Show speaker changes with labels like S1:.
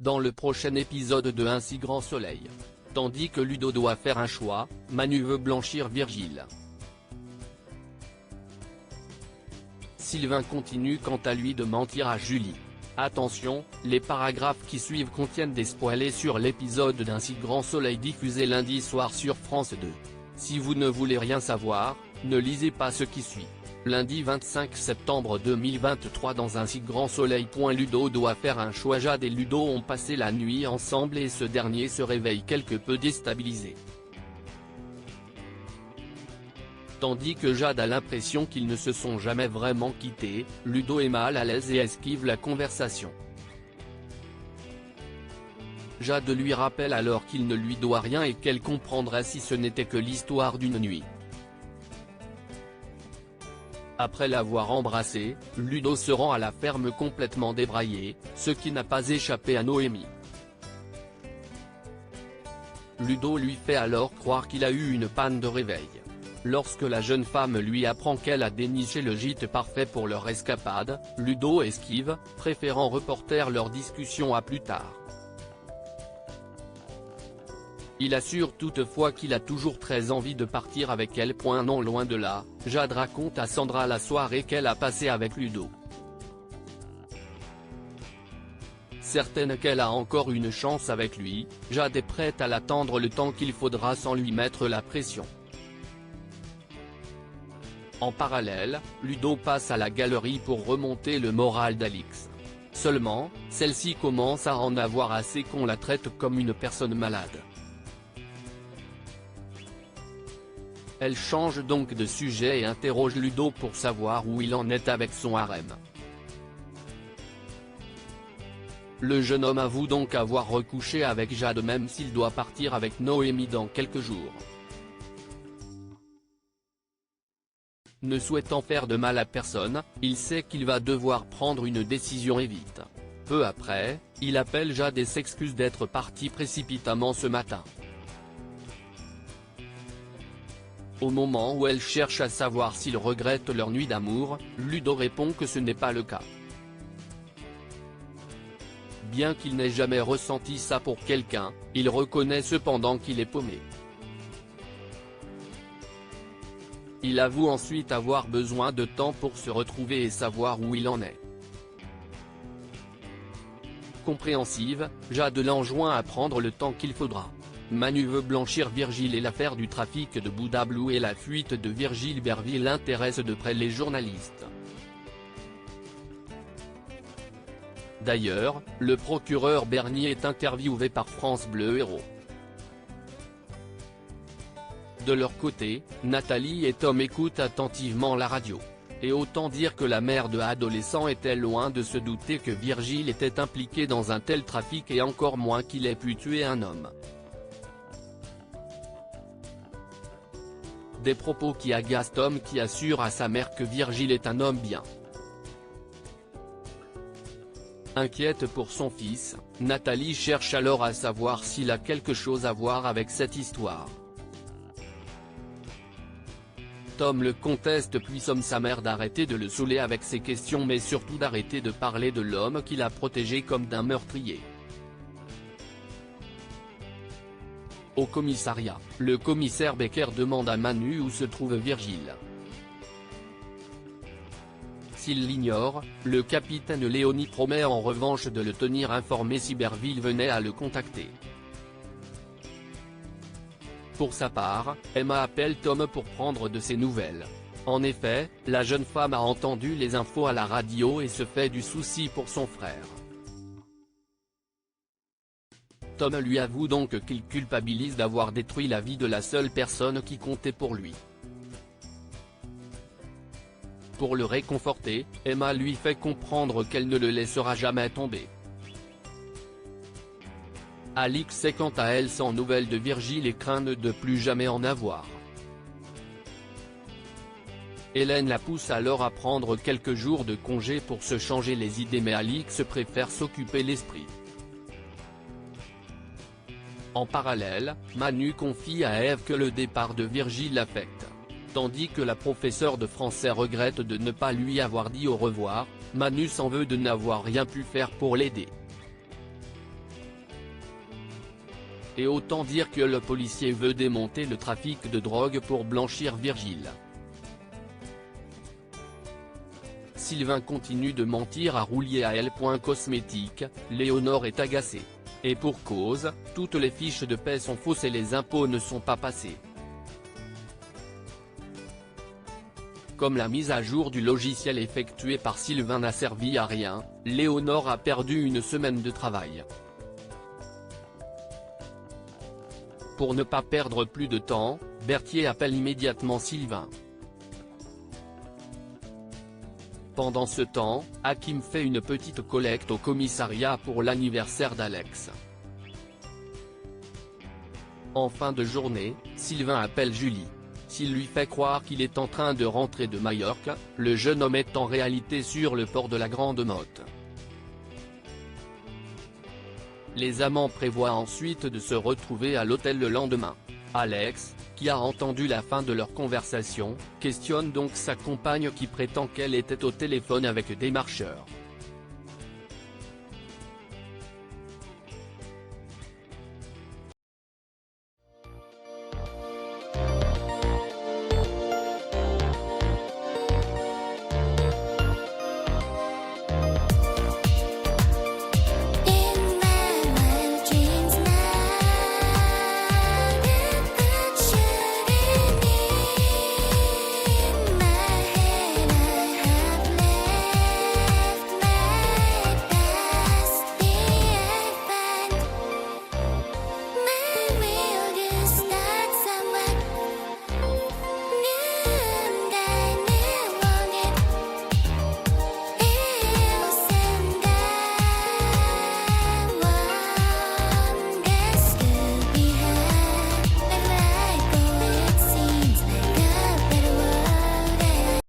S1: dans le prochain épisode de Un si grand soleil. Tandis que Ludo doit faire un choix, Manu veut blanchir Virgile. Sylvain continue quant à lui de mentir à Julie. Attention, les paragraphes qui suivent contiennent des spoilers sur l'épisode d'Un si grand soleil diffusé lundi soir sur France 2. Si vous ne voulez rien savoir, ne lisez pas ce qui suit. Lundi 25 septembre 2023 dans Un si grand soleil. Ludo doit faire un choix. Jade et Ludo ont passé la nuit ensemble et ce dernier se réveille quelque peu déstabilisé. Tandis que Jade a l'impression qu'ils ne se sont jamais vraiment quittés, Ludo est mal à l'aise et esquive la conversation. Jade lui rappelle alors qu'il ne lui doit rien et qu'elle comprendrait si ce n'était que l'histoire d'une nuit. Après l'avoir embrassé, Ludo se rend à la ferme complètement débraillé, ce qui n'a pas échappé à Noémie. Ludo lui fait alors croire qu'il a eu une panne de réveil. Lorsque la jeune femme lui apprend qu'elle a déniché le gîte parfait pour leur escapade, Ludo esquive, préférant reporter leur discussion à plus tard. Il assure toutefois qu'il a toujours très envie de partir avec elle. Non loin de là, Jade raconte à Sandra la soirée qu'elle a passée avec Ludo. Certaine qu'elle a encore une chance avec lui, Jade est prête à l'attendre le temps qu'il faudra sans lui mettre la pression. En parallèle, Ludo passe à la galerie pour remonter le moral d'Alix. Seulement, celle-ci commence à en avoir assez qu'on la traite comme une personne malade. Elle change donc de sujet et interroge Ludo pour savoir où il en est avec son harem. Le jeune homme avoue donc avoir recouché avec Jade même s'il doit partir avec Noémie dans quelques jours. Ne souhaitant faire de mal à personne, il sait qu'il va devoir prendre une décision et vite. Peu après, il appelle Jade et s'excuse d'être parti précipitamment ce matin. Au moment où elle cherche à savoir s'ils regrettent leur nuit d'amour, Ludo répond que ce n'est pas le cas. Bien qu'il n'ait jamais ressenti ça pour quelqu'un, il reconnaît cependant qu'il est paumé. Il avoue ensuite avoir besoin de temps pour se retrouver et savoir où il en est. Compréhensive, Jade l'enjoint à prendre le temps qu'il faudra. Manu veut blanchir Virgile et l'affaire du trafic de Bouddha Blue et la fuite de Virgile Berville intéresse de près les journalistes. D'ailleurs, le procureur Bernier est interviewé par France Bleu Héros. De leur côté, Nathalie et Tom écoutent attentivement la radio. Et autant dire que la mère de l'adolescent était loin de se douter que Virgile était impliqué dans un tel trafic et encore moins qu'il ait pu tuer un homme. Des propos qui agacent Tom qui assure à sa mère que Virgile est un homme bien. Inquiète pour son fils, Nathalie cherche alors à savoir s'il a quelque chose à voir avec cette histoire. Tom le conteste puis somme sa mère d'arrêter de le saouler avec ses questions mais surtout d'arrêter de parler de l'homme qu'il a protégé comme d'un meurtrier. Au commissariat, le commissaire Becker demande à Manu où se trouve Virgile. S'il l'ignore, le capitaine Léonie promet en revanche de le tenir informé si Berville venait à le contacter. Pour sa part, Emma appelle Tom pour prendre de ses nouvelles. En effet, la jeune femme a entendu les infos à la radio et se fait du souci pour son frère. Tom lui avoue donc qu'il culpabilise d'avoir détruit la vie de la seule personne qui comptait pour lui. Pour le réconforter, Emma lui fait comprendre qu'elle ne le laissera jamais tomber. Alix est quant à elle sans nouvelles de Virgile et craint de ne plus jamais en avoir. Hélène la pousse alors à prendre quelques jours de congé pour se changer les idées mais Alix préfère s'occuper l'esprit. En parallèle, Manu confie à Ève que le départ de Virgile l'affecte. Tandis que la professeure de français regrette de ne pas lui avoir dit au revoir, Manu s'en veut de n'avoir rien pu faire pour l'aider. Et autant dire que le policier veut démonter le trafic de drogue pour blanchir Virgile. Sylvain continue de mentir à Roulier à Elle.Cosmétique, Léonore est agacée. Et pour cause, toutes les fiches de paie sont fausses et les impôts ne sont pas passés. Comme la mise à jour du logiciel effectuée par Sylvain n'a servi à rien, Léonore a perdu une semaine de travail. Pour ne pas perdre plus de temps, Berthier appelle immédiatement Sylvain. Pendant ce temps, Hakim fait une petite collecte au commissariat pour l'anniversaire d'Alex. En fin de journée, Sylvain appelle Julie. S'il lui fait croire qu'il est en train de rentrer de Majorque, le jeune homme est en réalité sur le port de la Grande Motte. Les amants prévoient ensuite de se retrouver à l'hôtel le lendemain. Alex, qui a entendu la fin de leur conversation, questionne donc sa compagne qui prétend qu'elle était au téléphone avec des marcheurs.